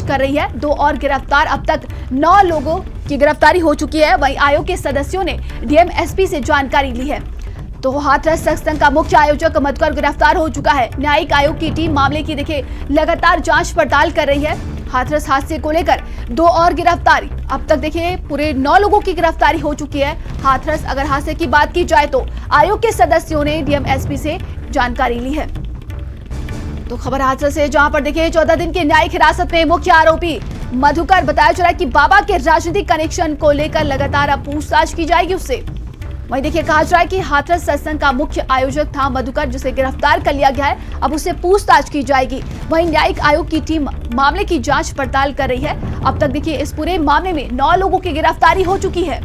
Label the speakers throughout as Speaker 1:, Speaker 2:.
Speaker 1: कर रही है। 2 और गिरफ्तार, अब तक 9 लोगों की गिरफ्तारी हो चुकी है। वहीं आयोग के सदस्यों ने डीएम एसपी से जानकारी ली है। तो हाथरस सत्संग का मुख्य आयोजक मधुकर गिरफ्तार हो चुका है। न्यायिक आयोग की टीम मामले की देखिए लगातार जांच पड़ताल कर रही है। हाथरस हादसे को लेकर 2 और गिरफ्तारी, अब तक देखिए पूरे 9 लोगों की गिरफ्तारी हो चुकी है। हाथरस अगर हादसे की बात की जाए तो आयोग के सदस्यों ने डीएम एसपी से जानकारी ली है। तो खबर हाथरस से, जहां पर देखिए 14 दिन की न्यायिक हिरासत में मुख्य आरोपी मधुकर, बताया जा रहा है कि बाबा के राजनीतिक कनेक्शन को लेकर लगातार अब पूछताछ की जाएगी उससे। वहीं देखिए कहा जा रहा है कि हाथरस सत्संग का मुख्य आयोजक था मधुकर, जिसे गिरफ्तार कर लिया गया है। अब उससे पूछताछ की जाएगी। वहीं न्यायिक आयोग की टीम मामले की जांच पड़ताल कर रही है। अब तक देखिए इस पूरे मामले में 9 लोगों की गिरफ्तारी हो चुकी है।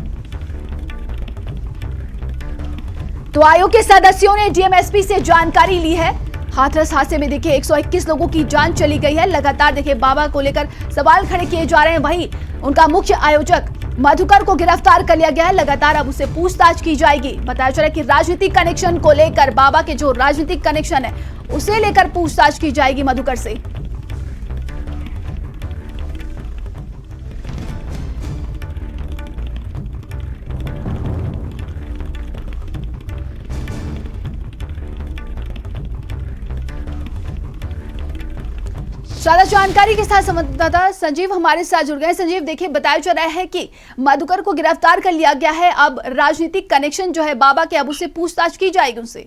Speaker 1: तो आयोग के सदस्यों ने डीएमएसपी से जानकारी ली है। हाथरस हादसे में देखिए 121 लोगों की जान चली गई है। लगातार देखिए बाबा को लेकर सवाल खड़े किए जा रहे हैं। वहीं उनका मुख्य आयोजक मधुकर को गिरफ्तार कर लिया गया है। लगातार अब उससे पूछताछ की जाएगी। बताया जा रहा है कि राजनीतिक कनेक्शन को लेकर, बाबा के जो राजनीतिक कनेक्शन है उसे लेकर पूछताछ की जाएगी मधुकर से। ज्यादा जानकारी के साथ संवाददाता संजीव हमारे साथ जुड़ गए। संजीव, देखिए बताया जा रहा है कि मधुकर को गिरफ्तार कर लिया गया है। अब राजनीतिक कनेक्शन जो है बाबा के, अब उससे पूछताछ की जाएगी उनसे।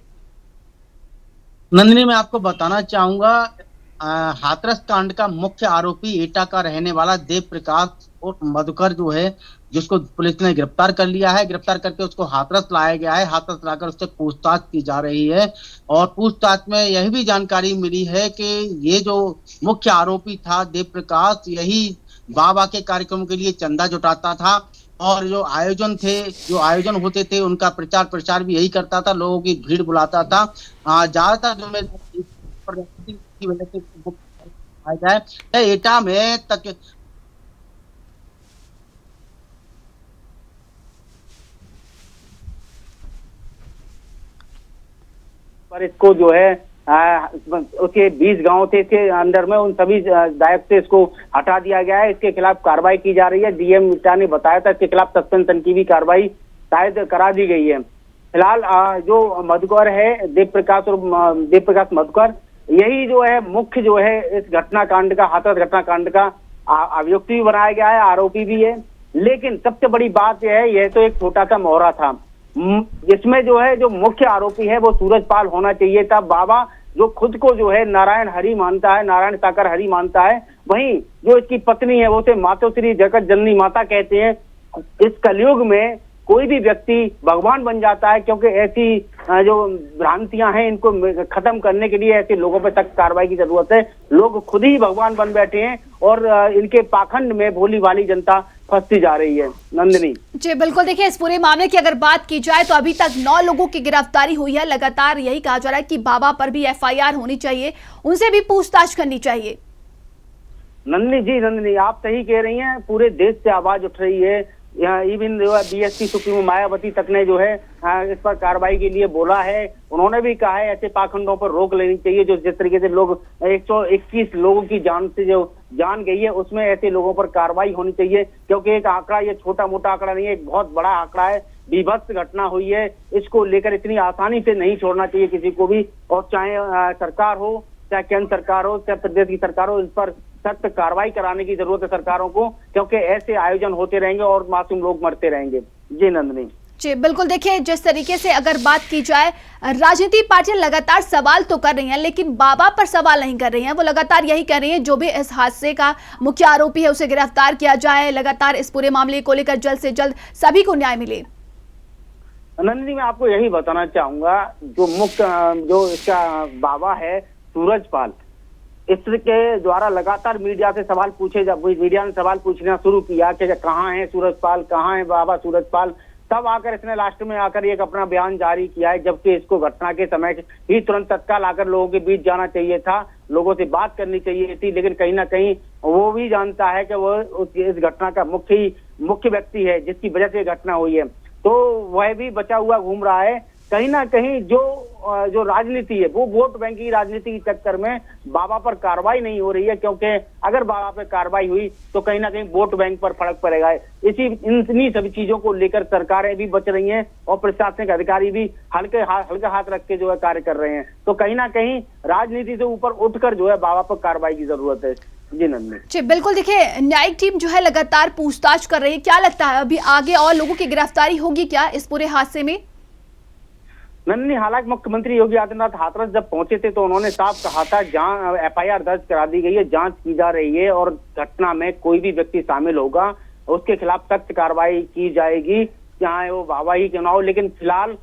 Speaker 2: नंदिनी, मैं आपको बताना चाहूंगा, हाथरस कांड का मुख्य आरोपी एटा का रहने वाला देव प्रकाश और मधुकर जो है, जिसको पुलिस ने गिरफ्तार कर लिया है। गिरफ्तार करके उसको हाथरस लाया गया है। हाथरस लाकर उससे पूछताछ की जा रही है और पूछताछ में यह भी जानकारी मिली है कि ये जो मुख्य आरोपी था देव प्रकाश, यही बाबा के कार्यक्रम के लिए चंदा जुटाता था और जो आयोजन होते थे उनका प्रचार प्रसार भी यही करता था, लोगों की भीड़ बुलाता था। ज्यादातर जो की वजह से पाया जाए एटा में तक
Speaker 3: पर इसको जो है उसके 20 गांव थे अंदर में, उन सभी दायित्व से इसको हटा दिया गया है। इसके खिलाफ कार्रवाई की जा रही है। डीएम ईटा ने बताया था इसके खिलाफ सस्पेंशन की भी कार्रवाई शायद करा दी गई है। फिलहाल जो मधुकर है, देव प्रकाश मधुकर, यही जो है मुख्य जो है इस घटनाकांड का, हाथरस घटनाकांड का अभियुक्त भी बनाया गया है, आरोपी भी है। लेकिन सबसे बड़ी बात यह है, यह तो एक छोटा सा मोहरा था, जिसमें जो है जो मुख्य आरोपी है वो सूरजपाल होना चाहिए था। बाबा जो खुद को जो है नारायण हरि मानता है, नारायण साकार हरि मानता है, वहीं जो इसकी पत्नी है वो उसे मातोश्री जगत जननी माता कहते हैं। इस कलयुग में कोई भी व्यक्ति भगवान बन जाता है, क्योंकि ऐसी जो भ्रांतियां हैं इनको खत्म करने के लिए ऐसे लोगों पर सख्त कार्रवाई की जरूरत है। लोग खुद ही भगवान बन बैठे हैं और इनके पाखंड में भोली भाली जनता फंसती जा रही है। नंदिनी
Speaker 1: जी बिल्कुल, देखिए इस पूरे मामले की अगर बात की जाए तो अभी तक 9 लोगों की गिरफ्तारी हुई है। लगातार यही कहा जा रहा है कि बाबा पर भी एफआईआर होनी चाहिए, उनसे भी पूछताछ करनी चाहिए।
Speaker 3: नंदिनी आप सही कह रही हैं। पूरे देश से आवाज उठ रही है। यहाँ इवन जो है बीएसपी सुप्रीमो मायावती तक ने जो है इस पर कार्रवाई के लिए बोला है। उन्होंने भी कहा है ऐसे पाखंडों पर रोक लेनी चाहिए। जो जिस तरीके से लोग 121 लोगों की जान से जो जान गई है, उसमें ऐसे लोगों पर कार्रवाई होनी चाहिए, क्योंकि एक आंकड़ा ये छोटा मोटा आंकड़ा नहीं है, एक बहुत बड़ा आंकड़ा है। विभत्स घटना हुई है, इसको लेकर इतनी आसानी से नहीं छोड़ना चाहिए किसी को भी। और चाहे सरकार हो, चाहे केंद्र सरकार हो, चाहे प्रदेश की सरकार हो, इस पर सख्त कार्रवाई कराने की जरूरत है सरकारों को, क्योंकि ऐसे आयोजन होते रहेंगे और मासूम लोग मरते रहेंगे। जी नंदिनी
Speaker 1: जी बिल्कुल, देखिए जिस तरीके से अगर बात की जाए, राजनीतिक पार्टियां लगातार सवाल तो कर रही हैं लेकिन बाबा पर सवाल नहीं कर रही हैं। वो लगातार यही कह रही हैं जो भी इस हादसे का मुख्य आरोपी है उसे गिरफ्तार किया जाए। लगातार इस पूरे मामले को लेकर जल्द से जल्द सभी को न्याय मिले।
Speaker 3: नंदिनी मैं आपको यही बताना चाहूंगा, जो इसका बाबा है सूरजपाल, इसके द्वारा लगातार मीडिया ने सवाल पूछना शुरू किया कि कहाँ है सूरजपाल, कहाँ है बाबा सूरजपाल। तब आकर इसने लास्ट में आकर एक अपना बयान जारी किया है, जबकि इसको घटना के समय ही तुरंत तत्काल आकर लोगों के बीच जाना चाहिए था, लोगों से बात करनी चाहिए थी। लेकिन कहीं ना कहीं वो भी जानता है कि वो इस घटना का मुख्य व्यक्ति है जिसकी वजह से घटना हुई है, तो वह भी बचा हुआ घूम रहा है। कहीं ना कहीं जो जो राजनीति है वो वोट बैंक की राजनीति के चक्कर में बाबा पर कार्रवाई नहीं हो रही है, क्योंकि अगर बाबा पर कार्रवाई हुई तो कहीं ना कहीं वोट बैंक पर फर्क पड़ेगा। इन्हीं सभी चीजों को लेकर सरकारें भी बच रही हैं और प्रशासनिक अधिकारी भी हल्के हाथ रख के जो है कार्य कर रहे हैं। तो कहीं ना कहीं राजनीति से ऊपर उठकर जो है बाबा पर कार्रवाई की जरूरत है। जी नंदनी
Speaker 1: जी बिल्कुल, देखिए न्यायिक टीम जो है लगातार पूछताछ कर रही है, क्या लगता है अभी आगे और लोगों की गिरफ्तारी होगी क्या इस पूरे हादसे में?
Speaker 3: नंदनी, हालांकि मुख्यमंत्री योगी आदित्यनाथ हाथरस जब पहुंचे थे तो उन्होंने साफ कहा था FIR दर्ज करा दी गई है, जांच की जा रही है और घटना में कोई भी व्यक्ति शामिल होगा उसके खिलाफ सख्त कार्रवाई की जाएगी, चाहे वो बाबा ही क्यों ना हो। लेकिन फिलहाल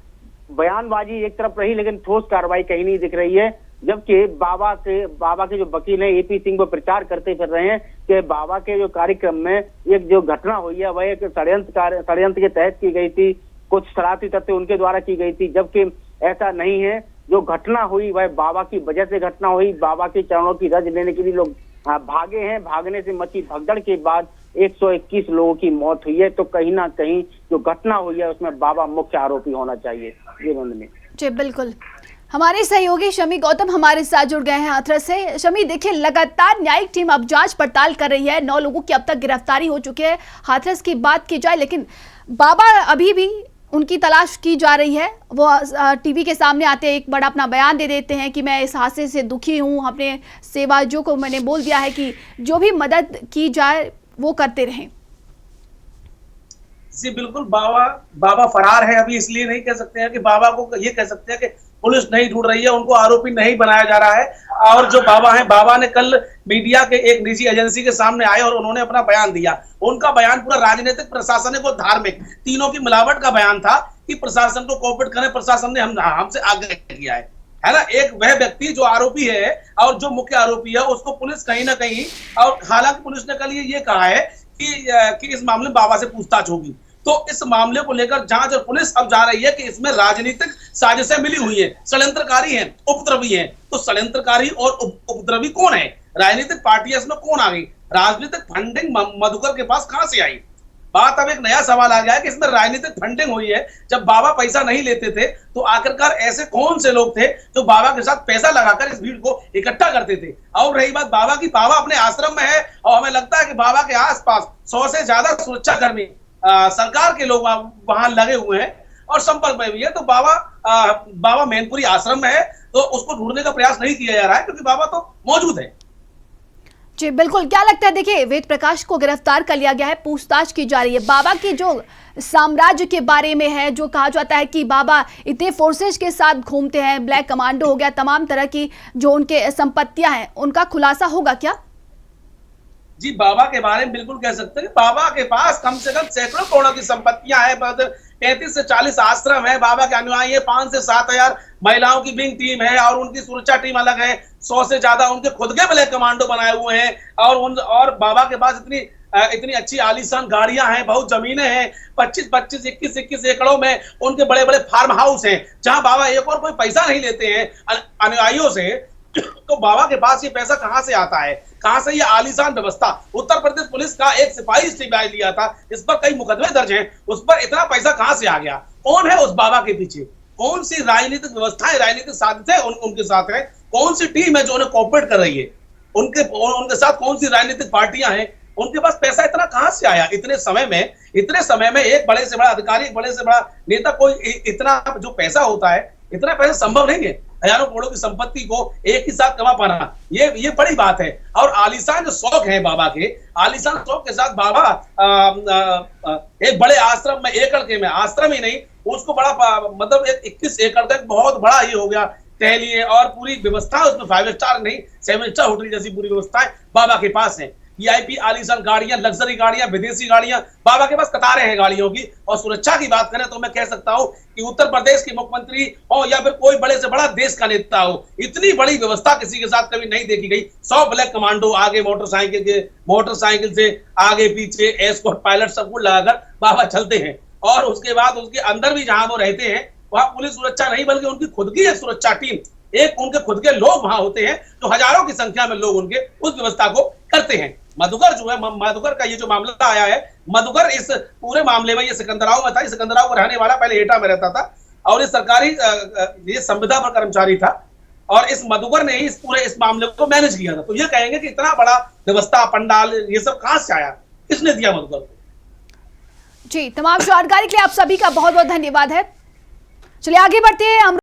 Speaker 3: बयानबाजी एक तरफ रही, लेकिन ठोस कार्रवाई कहीं नहीं दिख रही है। जबकि बाबा के जो वकील हैं AP सिंह वो प्रचार करते फिर रहे हैं कि बाबा के जो कार्यक्रम में एक जो घटना हुई है वह एक षड्यंत्र के तहत की गई थी, कुछ शरारती तत्व उनके द्वारा की गई थी, जबकि ऐसा नहीं है। जो घटना हुई वह बाबा की वजह से घटना हुई, बाबा के चरणों की रज लेने के लिए लोग भागे हैं, भागने से मची भगदड़ के बाद 121 लोगों की मौत हुई है। तो कहीं ना कहीं जो घटना हुई है उसमें बाबा मुख्य आरोपी होना चाहिए। ये नंदनी
Speaker 1: जी बिल्कुल, हमारे सहयोगी शमी गौतम हमारे साथ जुड़ गए हैं हाथरस से। शमी, देखिए लगातार न्यायिक टीम अब जांच पड़ताल कर रही है, 9 लोगों की अब तक गिरफ्तारी हो चुकी है। हाथरस की बात की जाए, लेकिन बाबा अभी भी उनकी तलाश की जा रही है। वो टीवी के सामने आते एक बड़ा अपना बयान दे देते हैं कि मैं इस हादसे से दुखी हूँ, अपने सेवाजों को मैंने बोल दिया है कि जो भी मदद की जाए वो करते रहें।
Speaker 4: जी बिल्कुल, बाबा फरार है अभी, इसलिए नहीं कह सकते हैं कि बाबा को ये कह सकते हैं कि पुलिस नहीं ढूंढ रही है, उनको आरोपी नहीं बनाया जा रहा है। और जो बाबा हैं, बाबा ने कल मीडिया के एक निजी एजेंसी के सामने आए और उन्होंने अपना बयान दिया। उनका बयान पूरा राजनीतिक, प्रशासनिक और धार्मिक तीनों की मिलावट का बयान था कि प्रशासन को कोऑपरेट करें, प्रशासन ने हमसे आग्रह किया है ना। एक वह व्यक्ति जो आरोपी है और जो मुख्य आरोपी है उसको पुलिस कहीं ना कहीं, और हालांकि पुलिस ने कल ये कहा है कि इस मामले में बाबा से पूछताछ होगी। तो इस मामले को लेकर जांच और पुलिस अब जा रही है कि इसमें राजनीतिक साजिशें मिली हुई है, षड्यंत्रकारी हैं, उपद्रवी हैं। तो षड्यंत्रकारी और उपद्रवी कौन है? राजनीतिक पार्टियां इसमें कौन आ गई? राजनीतिक फंडिंग मधुकर के पास कहां से आई? बात अब एक नया सवाल आ गया है कि इसमें राजनीतिक फंडिंग हुई है। जब बाबा पैसा नहीं लेते थे तो आखिरकार ऐसे कौन से लोग थे जो बाबा के साथ पैसा लगाकर इस भीड़ को इकट्ठा करते थे? और रही बात बाबा की, बाबा अपने आश्रम में है और हमें लगता है कि बाबा के आसपास 100 से ज्यादा सुरक्षाकर्मी सरकार के लोग वहां लगे हुए हैं और संपर्क में भी है। तो बाबा मैनपुरी आश्रम में है, तो उसको ढूंढने का प्रयास नहीं किया जा रहा है क्योंकि बाबा तो मौजूद है।
Speaker 1: जी बिल्कुल, क्या लगता है, देखिए वेद प्रकाश को गिरफ्तार कर लिया गया है, पूछताछ की जा रही है। बाबा के जो साम्राज्य के बारे में है, जो कहा जाता है कि बाबा इतने फोर्सेज के साथ घूमते हैं, ब्लैक कमांडो हो गया, तमाम तरह की जो उनके संपत्तियां हैं, उनका खुलासा होगा क्या?
Speaker 4: जी, बाबा के बारे में बिल्कुल कह सकते हैं कि बाबा के पास कम से कम सैकड़ों करोड़ों की संपत्तियां हैं, 35 से 40 आश्रम है, बाबा के अनुयायी है, 5 से 7 हजार महिलाओं की विंग टीम है और उनकी सुरक्षा टीम अलग है। 100 से ज्यादा उनके खुद के ब्लैक कमांडो बनाए हुए हैं और बाबा के पास इतनी अच्छी आलीशान गाड़ियां हैं, बहुत जमीनें हैं, 25-25, 21-21 एकड़ों में उनके बड़े बड़े फार्म हाउस हैं जहां बाबा एक और कोई पैसा नहीं लेते हैं अनुयायियों से। तो बाबा के पास ये पैसा कहां से आता है? कहां से ये आलीशान व्यवस्था? उत्तर प्रदेश पुलिस का एक सिपाही स्टीबाई लिया था, इस पर कई मुकदमे दर्ज हैं, उस पर इतना पैसा कहां से आ गया? कौन है उस बाबा के पीछे? कौन सी राजनीतिक व्यवस्थाएं, राजनीतिक साजिशें उनके साथ है? कौन सी टीम है जो उन्हें कोऑपरेट कर रही है? उनके साथ कौन सी राजनीतिक पार्टियां हैं? उनके पास पैसा इतना कहां से आया? इतने समय में एक बड़े से बड़ा अधिकारी, एक बड़े से बड़ा नेता, कोई इतना जो पैसा होता है, इतना पैसा संभव नहीं है। हजारों करोड़ों की संपत्ति को एक ही साथ कमा पाना, ये बड़ी बात है। और आलीशान जो शौक है बाबा के, आलीशान शौक के साथ बाबा एक बड़े आश्रम में, आश्रम ही नहीं, उसको बड़ा मतलब 21 एकड़ का बहुत बड़ा ये हो गया टहलिए, और पूरी व्यवस्था उसमें 5 स्टार नहीं 7 स्टार होटल जैसी पूरी व्यवस्थाएं बाबा के पास है। VIP आलीशान गाड़ियां, लग्जरी गाड़ियां, विदेशी गाड़ियां, बाबा के पास कतारें हैं गाड़ियों की। और सुरक्षा की बात करें तो मैं कह सकता हूं कि उत्तर प्रदेश के मुख्यमंत्री हो या फिर कोई बड़े से बड़ा देश का नेता हो, इतनी बड़ी व्यवस्था किसी के साथ कभी नहीं देखी गई। 100 ब्लैक कमांडो आगे, मोटरसाइकिल से आगे पीछे एस्कॉर्ट पायलट सब कुछ लगाकर बाबा चलते हैं। और उसके बाद उसके अंदर भी जहां वो रहते हैं वहां पुलिस सुरक्षा नहीं बल्कि उनकी खुद की एक सुरक्षा टीम, एक उनके खुद के लोग वहां होते हैं, जो हजारों की संख्या में लोग उनके उस व्यवस्था को करते हैं। मधुकर जो है, मधुकर का ये जो मामला आया है, मधुकर इस पूरे मामले में ये सिकंदराव में था, सिकंदराव को रहने वाला, पहले एटा में रहता था। और ये सरकारी ये संविदा पर कर्मचारी था और इस मधुकर ने ही इस मामले को मैनेज किया था। तो ये कहेंगे कि इतना बड़ा व्यवस्था पंडाल ये सब कहां से आया, किसने दिया मधुकर को?
Speaker 1: जी, तमाम जानकारी के लिए आप सभी का बहुत बहुत धन्यवाद है। चलिए आगे बढ़ते हैं।